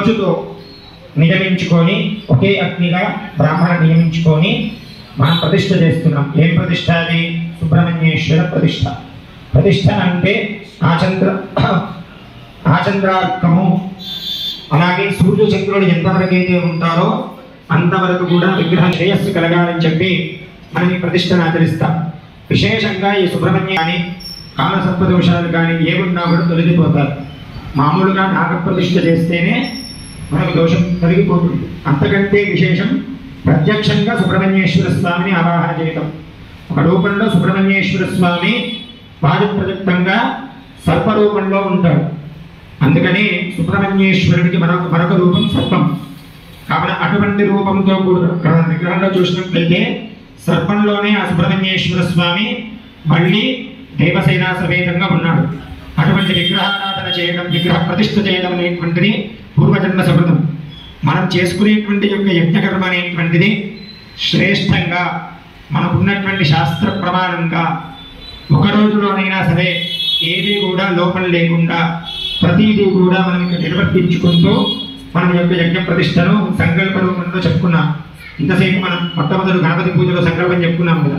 రోజుతో నియమించుకొని ఒకే అగ్నిగా బ్రాహ్మణ నియమించుకొని మనం ప్రతిష్ఠ చేస్తున్నాం. ఏం ప్రతిష్ఠ? అది సుబ్రహ్మణ్యేశ్వర ప్రతిష్ఠ. ప్రతిష్ఠ అంటే ఆచంద్రార్కము. అలాగే సూర్య చంద్రుడు ఎంతవరకు అయితే ఉంటారో అంతవరకు కూడా విగ్రహం శ్రేయస్సు కలగాలని చెప్పి మనం ఈ ప్రతిష్టను ఆచరిస్తాం. విశేషంగా ఈ సుబ్రహ్మణ్య కానీ కాలసర్ప దోషాలు కానీ ఏమున్నా కూడా తొలగిపోతారు. మామూలుగా నాగప్రతిష్ఠ చేస్తేనే మనకు దోషం తొలగిపోతుంది. అంతకంటే విశేషం ప్రత్యక్షంగా సుబ్రహ్మణ్యేశ్వర స్వామిని ఆవాహన చేయటం. ఒక రూపంలో సుబ్రహ్మణ్యేశ్వర స్వామి వాయుప్రదత్తంగా సర్పరూపంలో ఉంటాడు. అందుకని సుబ్రహ్మణ్యేశ్వరుడికి మరొక రూపం సర్పం. కాబట్టి అటువంటి రూపంతో కూడా విగ్రహంలో చూసినట్లయితే సర్పంలోనే ఆ సుబ్రహ్మణ్యేశ్వర స్వామి మళ్ళీ దేవసేనా సమేతంగా ఉన్నాడు. అటువంటి విగ్రహారాధన చేయడం, విగ్రహ ప్రతిష్ఠ చేయడం అనేటువంటిది పూర్వజన్మ సమృద్ధం. మనం చేసుకునేటువంటి యొక్క యజ్ఞకర్మ అనేటువంటిది శ్రేష్టంగా మనకున్నటువంటి శాస్త్ర ప్రమాణంగా ఒక రోజులోనైనా సరే ఏది కూడా లోపం లేకుండా ప్రతిదీ కూడా మనం ఇక్కడ నిర్వర్తించుకుంటూ మన యొక్క యజ్ఞ ప్రతిష్టను సంకల్ప రూపంలో చెప్పుకున్నాం. ఇంతసేపు మనం మొట్టమొదటి గణపతి పూజలో సంకల్పం చెప్పుకున్నాం కదా.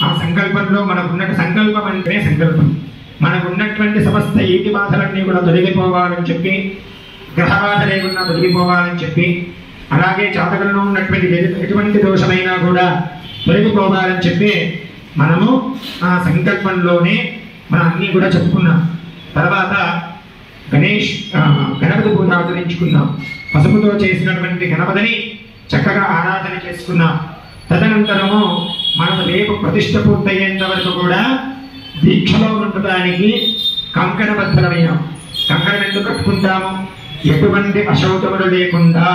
ఆ సంకల్పంలో మనకున్న సంకల్పం అంటే సంకల్పం మనకున్నటువంటి సమస్త ఏటి బాధలన్నీ కూడా తొలగిపోవాలని చెప్పి, గ్రహ బాధ లేకుండా తొలగిపోవాలని చెప్పి, అలాగే జాతకంలో ఉన్నటువంటి ఎటువంటి దోషమైనా కూడా తొలగిపోవాలని చెప్పి మనము ఆ సంకల్పంలోనే మనం అన్నీ కూడా చెప్పుకున్నాం. తర్వాత గణపతి పూజ ఆచరించుకున్నాం. పసుపుతో చేసినటువంటి గణపతిని చక్కగా ఆరాధన చేసుకున్నాం. తదనంతరము మనం రేపు ప్రతిష్ఠ పూర్తయ్యేంత వరకు కూడా దీక్షలో ఉండటానికి కంకణబద్ధమయ్యాం. కంకణం ఎందుకు కట్టుకుంటాము? ఎటువంటి అశౌచములు లేకుండా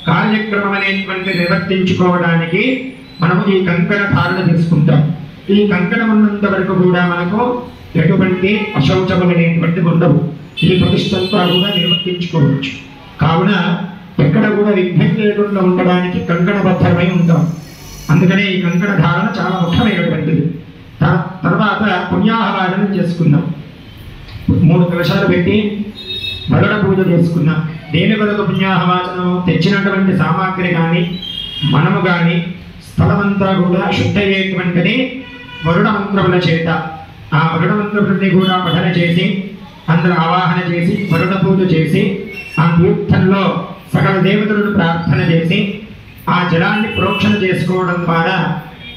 కార్యక్రమం అనేటువంటి నిర్వర్తించుకోవడానికి మనము ఈ కంకణ ధారణ తీసుకుంటాం. ఈ కంకణం ఉన్నంత వరకు కూడా మనకు ఎటువంటి అశౌచములు అనేటువంటి ఉండవు. ఈ ప్రతిష్టంతా కూడా నిర్వర్తించుకోవచ్చు. కావున ఎక్కడ కూడా విఘ్నం లేకుండా ఉండడానికి కంకణబద్ధమై ఉంటాం. అందుకనే ఈ కంకణ ధారణ చాలా ముఖ్యమైనటువంటిది. తర్వాత పుణ్యాహవాచనం చేసుకున్నాం. 3 కలశాలు పెట్టి వరుణ పూజ చేసుకున్నాం. దేని కొరకు పుణ్యాహవాచనం? తెచ్చినటువంటి సామాగ్రి కానీ మనము కానీ స్థలమంతా కూడా శుద్ధయ్యేటువంటిది వరుణ మంత్రముల చేత. ఆ వరుణ మంత్రములని కూడా పఠన చేసి అందరూ ఆవాహన చేసి వరుణ పూజ చేసి ఆ తీర్థంలో సకల దేవతలను ప్రార్థన చేసి ఆ జలాన్ని ప్రోక్షణ చేసుకోవడం ద్వారా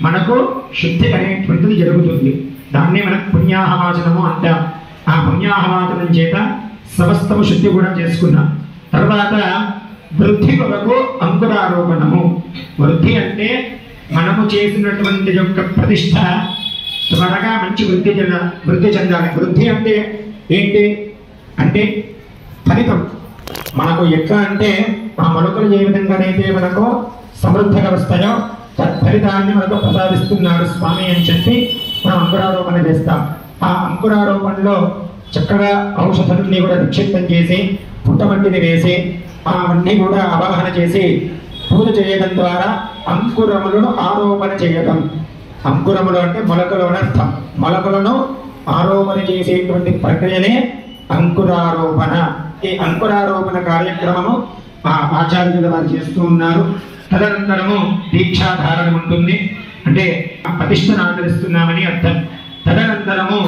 మనకు శుద్ధి అనేటువంటిది జరుగుతుంది. దాన్ని మనకు పుణ్యాహవాచనము అంటాం. ఆ పుణ్యాహవాచనం చేత సమస్తము శుద్ధి కూడా చేసుకున్నాం. తర్వాత వృద్ధి కొరకు అంకురారోపణము. వృద్ధి అంటే మనము చేసినటువంటి యొక్క ప్రతిష్ట త్వరగా మంచి వృద్ధి చెందాలి. వృద్ధి అంటే ఏంటి అంటే ఫలితం. మనకు ఎట్లా అంటే ఆ మొలకలు ఏ విధంగానైతే మనకు సమృద్ధిగా వస్తాయో తత్ఫలితాన్ని మనకు ప్రసాదిస్తున్నాడు స్వామి అని చెప్పి మనం అంకురారోపణ చేస్తాం. ఆ అంకురారోపణలో చక్కగా ఔషధాన్ని కూడా నిక్షిప్తం చేసి పుట్టమట్టిని వేసి అవన్నీ కూడా అవగాహన చేసి పూజ చేయడం ద్వారా అంకురములను ఆరోపణ చేయడం. అంకురములు అంటే మొలకలు అనర్థం. మొలకలను ఆరోపణ చేసేటువంటి ప్రక్రియనే అంకురారోపణ. ఈ అంకురారోపణ కార్యక్రమము ఆచార్యులు వారు చేస్తూ ఉన్నారు. తదనంతరము దీక్షాధారణ ఉంటుంది. అంటే ప్రతిష్టను ఆచరిస్తున్నామని అర్థం. తదనంతరము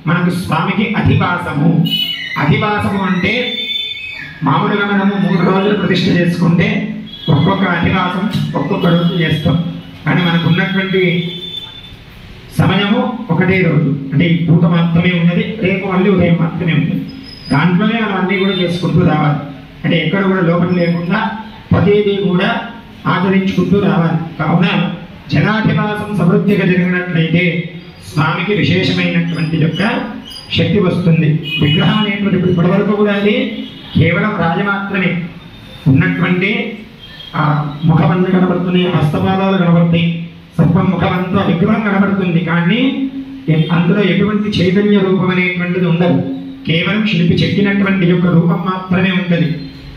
మనకు స్వామికి అధివాసము. అధివాసము అంటే మామూలుగా మనము 3 రోజులు ప్రతిష్ఠ చేసుకుంటే ఒక్కొక్క అధివాసం ఒక్కొక్క రోజు చేస్తాం. కానీ మనకు ఉన్నటువంటి సమయము ఒకటే రోజు. అంటే ఈ పూట మాత్రమే ఉన్నది, రేపు మళ్ళీ ఉదయం మాత్రమే ఉన్నది. దాంట్లోనే మనం అన్నీ కూడా చేసుకుంటూ రావాలి. అంటే ఎక్కడ కూడా లోపం లేకుండా ప్రతిదీ కూడా ఆచరించుకుంటూ రావాలి. కావున జనాధివాసం సమృద్ధిగా జరిగినట్లయితే స్వామికి విశేషమైనటువంటి యొక్క శక్తి వస్తుంది. విగ్రహం అనేటువంటి ఇప్పటి వరకు కూడా అది కేవలం రాజ మాత్రమే. ఉన్నటువంటి ముఖమంతా కనబడుతుంది, హస్తపాదాలు కనబడుతాయి, సర్వం ముఖమంతా విగ్రహం కనబడుతుంది. కానీ అందులో ఎటువంటి చైతన్య రూపం అనేటువంటిది ఉండదు. కేవలం శిల్పి చెక్కినటువంటి యొక్క రూపం మాత్రమే ఉంటుంది.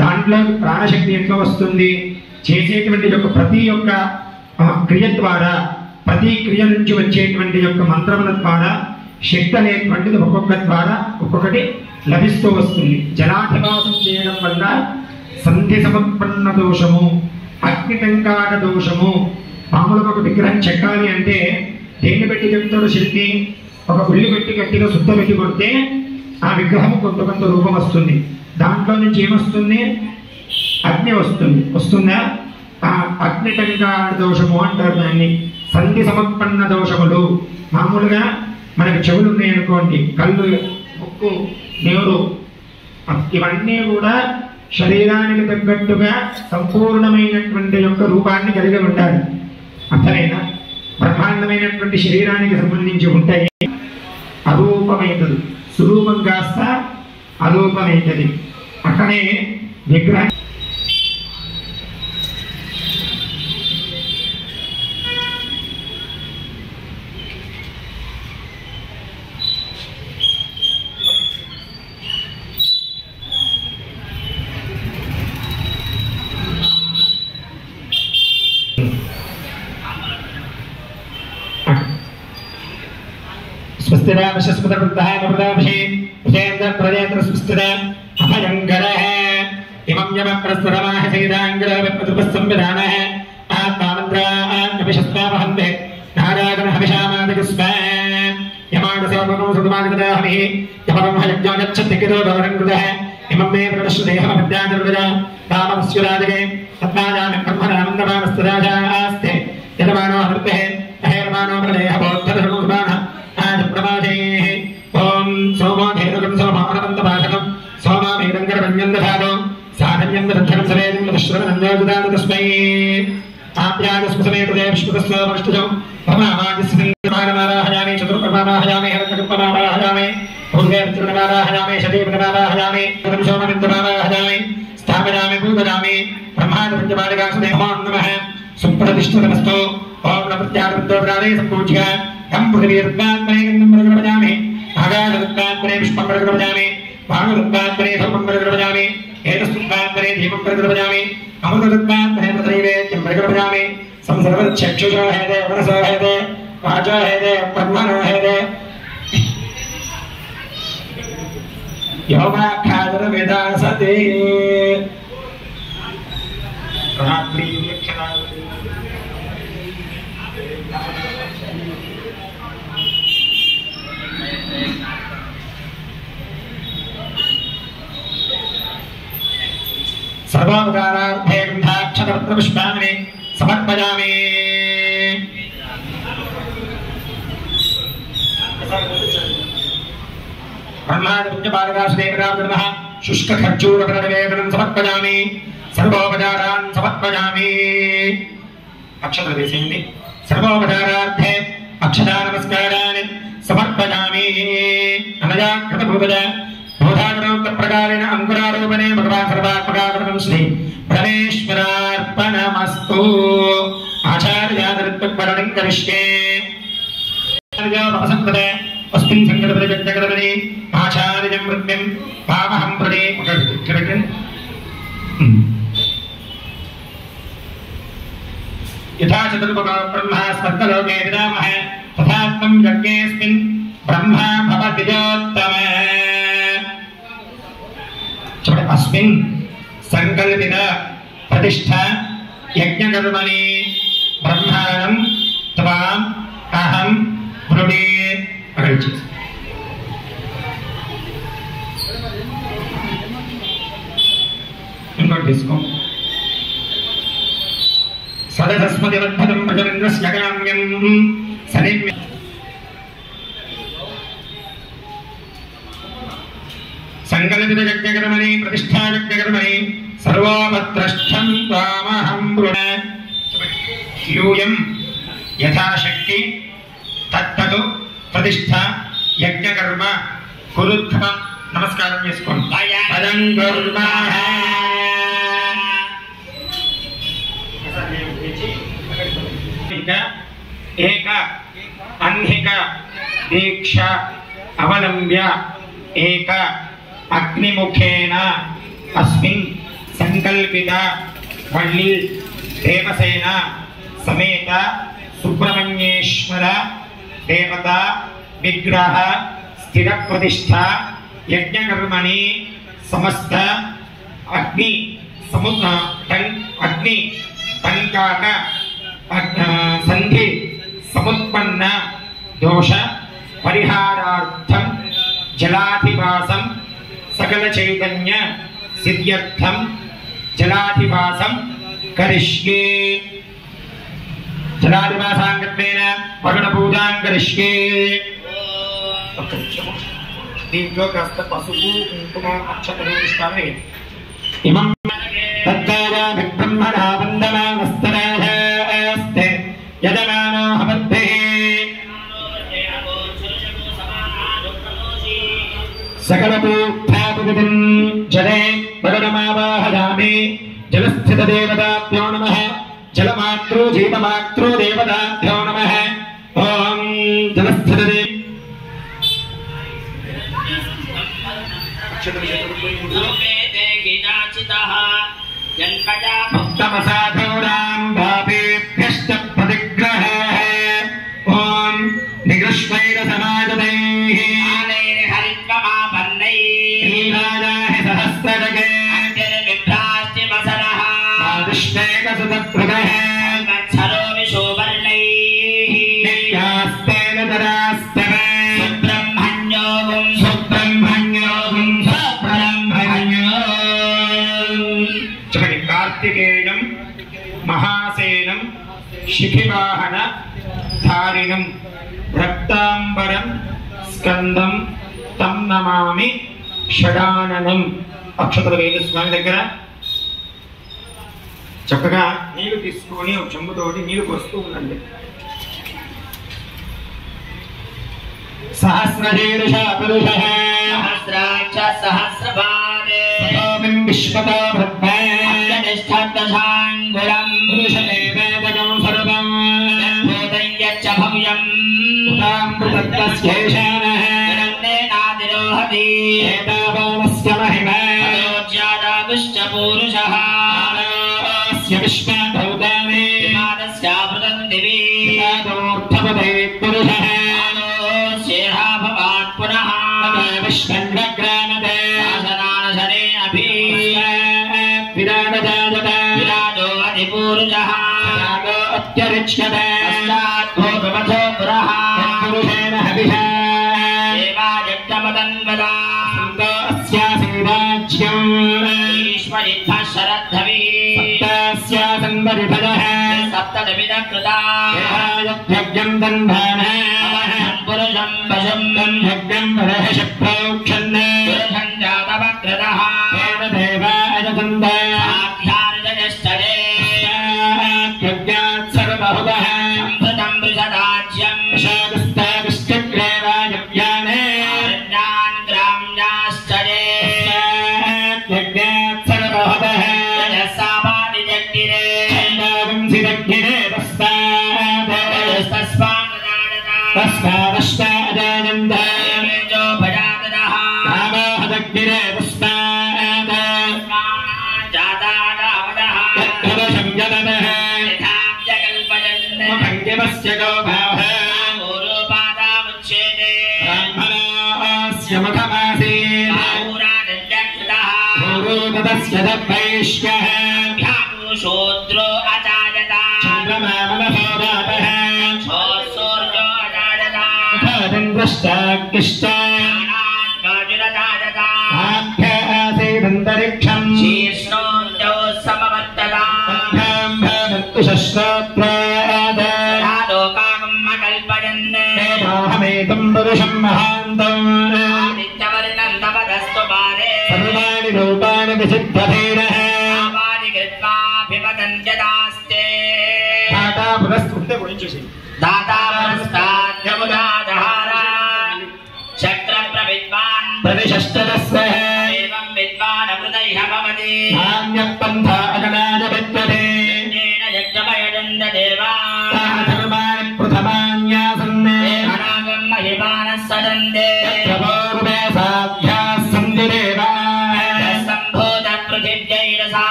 దాంట్లో ప్రాణశక్తి ఎట్లా వస్తుంది? చేసేటువంటి యొక్క ప్రతి యొక్క క్రియ ద్వారా, ప్రతి క్రియ నుంచి వచ్చేటువంటి యొక్క మంత్రముల ద్వారా శక్తి అనేటువంటిది ఒక్కొక్క ద్వారా ఒక్కొక్కటి లభిస్తూ వస్తుంది. జలాధివాసం చేయడం వల్ల సంధి సముత్పన్న దోషము, అగ్నిటంకాట దోషము. మామూలుగా ఒక విగ్రహం చెక్కాలి అంటే దేన్ని పెట్టి చెప్తాడు శిల్పి? ఒక ఉల్లి పెట్టి గట్టిగా శుద్ధ పెట్టి కొడితే ఆ విగ్రహం కొంత రూపం వస్తుంది. దాంట్లో నుంచి ఏమొస్తుంది? అగ్ని వస్తుందా? ఆ అగ్నిటంకాట దోషము అంటారు దాన్ని. సంధి సమత్పన్న దోషములు. మామూలుగా మనకు చెవులు ఉన్నాయనుకోండి, కళ్ళు, ముక్కు, నేరు, ఇవన్నీ కూడా శరీరానికి తగ్గట్టుగా సంపూర్ణమైనటువంటి యొక్క రూపాన్ని కలిగి ఉంటాయి. అర్థమైనా? బ్రహ్మాండమైనటువంటి శరీరానికి సంబంధించి ఉంటాయి. అరూపమైనది, స్వరూపం కాస్త అరూపమైనది. అక్కడే విగ్రహం सर्वावतारार्थे गन्धाक्षतपुष्पाणि समर्पयामि। ब्रह्मादिपुञ्जपादकाशदेवराजनमः शुष्कखर्जूरफलनिवेदनं समर्पयामि। सर्वोपचारान् समर्पयामि। अक्षतः वेसयन्ति। सर्वोपचारार्थे अक्षता नमस्कारान् समर्पयामि। अनजाकृतभूतज बोधाग्रौक्तप्रकारेण अंकुरारोपणे भगवान् सर्वात्मकाकृतं श्री परमेश्वरार्पणमस्तु। आचार्यादृत्वपरणं करिष्ये। आचार्योपसंपदे अस्मिन् संकल्पे जगद्गुरुणे आचार्यं वृत्तिं पावहं प्रदे करकन् यथा चतुर्मुखो ब्रह्मा स्वर्गलोके विरामः तथा त्वं यज्ञेऽस्मिन् ब्रह्मा भवतिजोत्तमः। अस्मिन् संकल्पित प्रतिष्ठा यज्ञकर्मणि ब्रह्माणं त्वाम् अहं वृणे सदस्मतिवर्धनं प्रजरेन्द्रस्य काम्यं सनिम्य संकल्पित यज्ञकर्मणि प्रतिष्ठा यज्ञकर्मणि सर्वोपत्रष्ठं त्वामहं वृणे। यूयं यथाशक्ति तत्तु प्रतिष्ठा यज्ञकर्म कुरुध्व नमस्कारं చేసుకోండి। పదం కుర్మః। ఏక అన్హిక దీక్ష అవలంబ్య ఏక అగ్నిముఖేన अस्मिन् संकल्पित वल्ली देवसेन समेत सुब्रह्मण्येश्वर देवता विग्रह स्थिर प्रतिष्ठा यज्ञकर्मणि समस्त अग्नि समुद्र अग्नि टंकाक संधि समुत्पन्न दोष परिहारार्थम जलाधिवासम सकल चैतन्य सिद्ध्यर्थम जलाधिवासम करिष्ये जलाधिवासांगत्वेन पगड़ पूजां करिष्ये దీంట్లో కాస్త పసుపు కుంకుమ అక్షతలు ఇస్తామే ఇమం తత్తాయా బ్రహ్మణా వందమానస్తరాస్తే యజమానో హవద్దే सकलपूर्धापुगतिं जले वरुणमावाहयामि जलस्थितदेवताभ्यो नमः जलमात्रो जीवमात्रो देवताभ्यो नमः ॐ जलस्थितदे भक्तमसाधूनां भावेभ्यश्च प्रतिग्रहः ॐ निगृष्वैरसमाजतैः कार्तिकेयं महासेनं शिखिवाहन धारिणं रक्तांबरं स्कंदं तं नमामि షడాననం అక్షతలు వేలు స్వామి దగ్గర చక్కగా నీళ్లు తీసుకొని ఒక చెంబుతోటి నీళ్లు పోస్తూ ఉండండి. సహస్రశీర్ష పురుషః సహస్రాక్ష సహస్రపాదే ఓం విశ్వతో బ్రహ్మనిష్ఠాంగురం పురుషదేవేదకం సర్వం భూతయ్యచ్చ భవ్యం ఉదామృతస్యేషానః నాదిరోహతి ఏతావానస్య మహిమా అయోజ్యాదాగుశ్చ పురుషః ఆలోస్య విశ్వభూతాని మానస్యామృతం దివి తదోర్థపదే పురుషః ఆలోస్యేహ భవాత్ పునః విశ్వగ్రామదే శాసనానశనే అభి విరాజాయత విరాజో అధిపురుషః రాగో అత్యరిచ్యతే అస్మాద్భూతమథో పురః పురుషేణ హవిష शूद्रो अजायत चंद्रमा मनसो जातः सूर्यो अजायत चंद्रश्चाग्निश्च ज्ञानात्माजुरजायत आभ्यासेदन्तरिक्षं शीर्ष्णोऽन्यो समवर्तता तथां भवन्तु शस्त्रप्राद लोकागं अकल्पयन् एवाहमेकं पुरुषं महान्तम् आदित्यवर्णं तपदस्तु पारे सर्वाणि रूपाणि विसिद्धधीरः दाता पुरस्ते दाता पुरस्ताद्यमुदाधारा चक्र प्रविद्वान् प्रतिशस्त्रस्य एवं विद्वान् अमृतैः भवति नान्यपन्था अजनाय विद्यते येन यज्ञमयजन्त देवा धर्माणि प्रथमान्यासन्ने अनागं महिमानः सदन्ते प्रभोरुपे साध्याः सन्ति देवाः सम्भूत पृथिव्यैरसा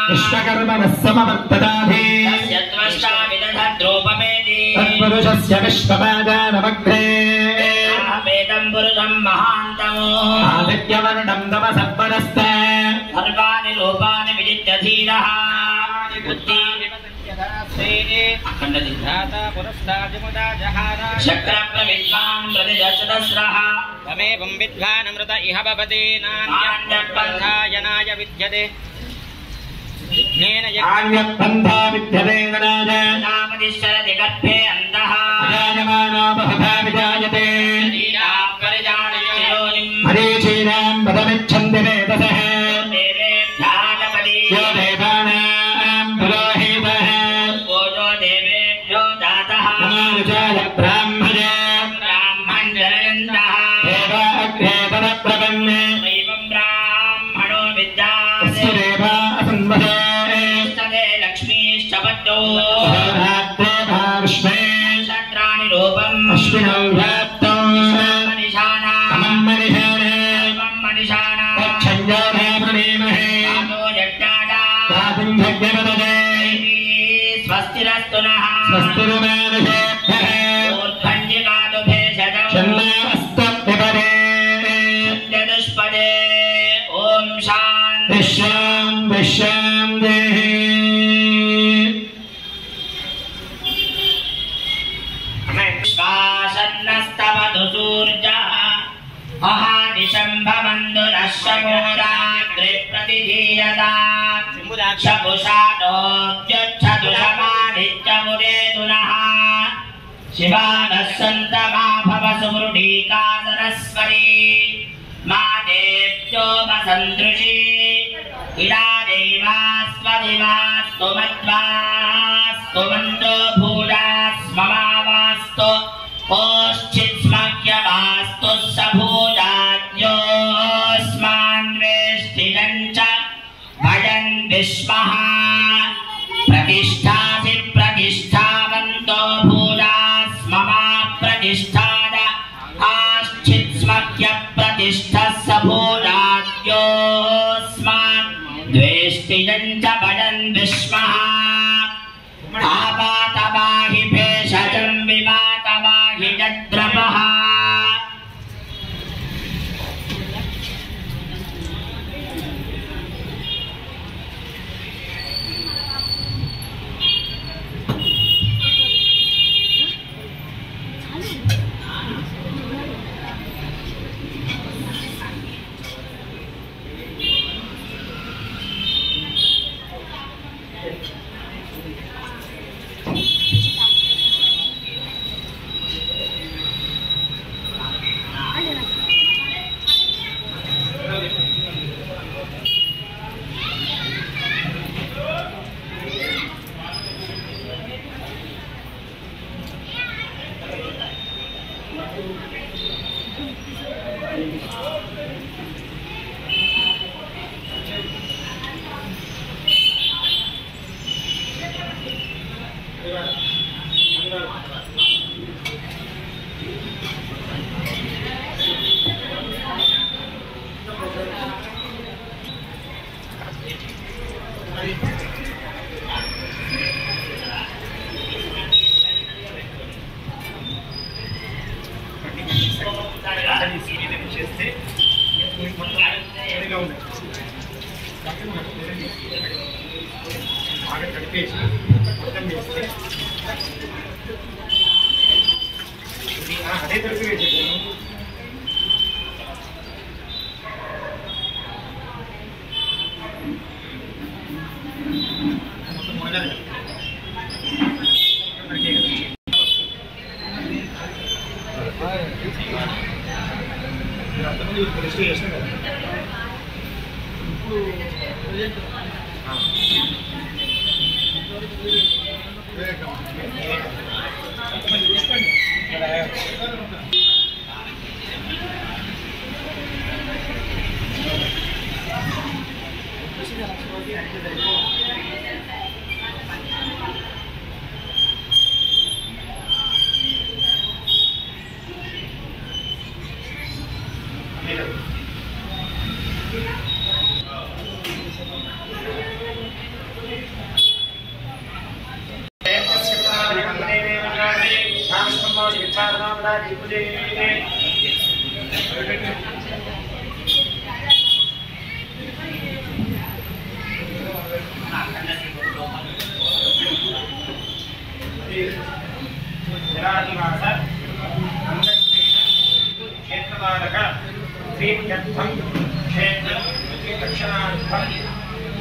विश्वकर्मणः समवर्तताधि तस्य त्वष्टा विदधद्रूपमेति तत्पुरुषस्य विश्वपादानमग्रे अहमेतं पुरुषं महान्तमो आदित्यवर्णं तमसः परस्ते सर्वाणि रूपाणि विजित्य धीरः चक्रप्रविद्वान् प्रतिदशदस्रः तमेवं विद्वानमृत इह भवति नान्यपन्थायनाय विद्यते आन्यपन्था विद्यते नामदिश्यति गर्भे अन्तः जायमानो बहुधा विजायते मरीचीनां पदमिच्छन्ति वेदसः यो देवानां पुरोहितः ओजो देवेभ्यो जातः समानुजाय ब्राह्मणे ब्राह्मणजनयन्तः देवा अग्रे तदप्रपन्ने एवं ब्राह्मणो विद्याते देवा असन्वसे तदे लक्ष्मीश्च पद्यो रात्रे भाष्मे शत्राणि रूपम् अश्विनौ व्याप्तौ मनिषाणा मनिषाणा तच्छञ्जोने प्रणीमहे तातो जट्टाडा दातुं भग्यवदते स्वस्तिरस्तु नः स्वस्तिरुमानुषेभ्यः ऊर्ध्वञ्जिकातु भेषजम् षण्णास्तव्यपरे चतुष्पदे ॐ शान्ति विश्वां विश्वां देहि श्वासन्नस्तवतु सूर्यः अहानिशम्भवन्तु नश्यमोराग्रे प्रतिधीयताम् शपुषाणोऽद्युच्छतु समानित्यमुदेतु नः शिवानः सन्तमा भव सुमृढीका सरस्वती मा देव्योपसन्दृशी इडा देवास्वदिवास्तु मद्वास्तु मन्दो भूजास्ममावास्तु ओश्चित्स्मह्यवास्तु स भूजाद्योऽस्मान्वेष्टिनं च भजन् विश्वः प्रतिष्ठासि प्रतिष्ठावन्तो भूजास्ममा प्रतिष्ठाद आश्चित्स्मह्य प्रतिष्ठः स भूजाद्योऽस्मान् द्वेष्टिनं च भजन् विश्वः आपातवाहि भेषजं विवातवाहि जद्रपः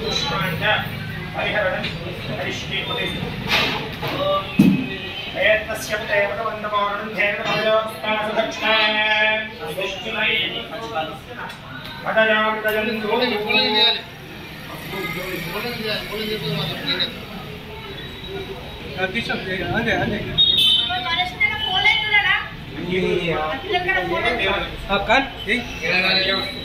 పుష్పాంచ పరిహరణం హరిష్ణే ఏతస్య దేవతవందమోరణం ధేనమయోస్తాసు దక్షిణా అస్మిష్టిమై పదయాం దయంతో Kan?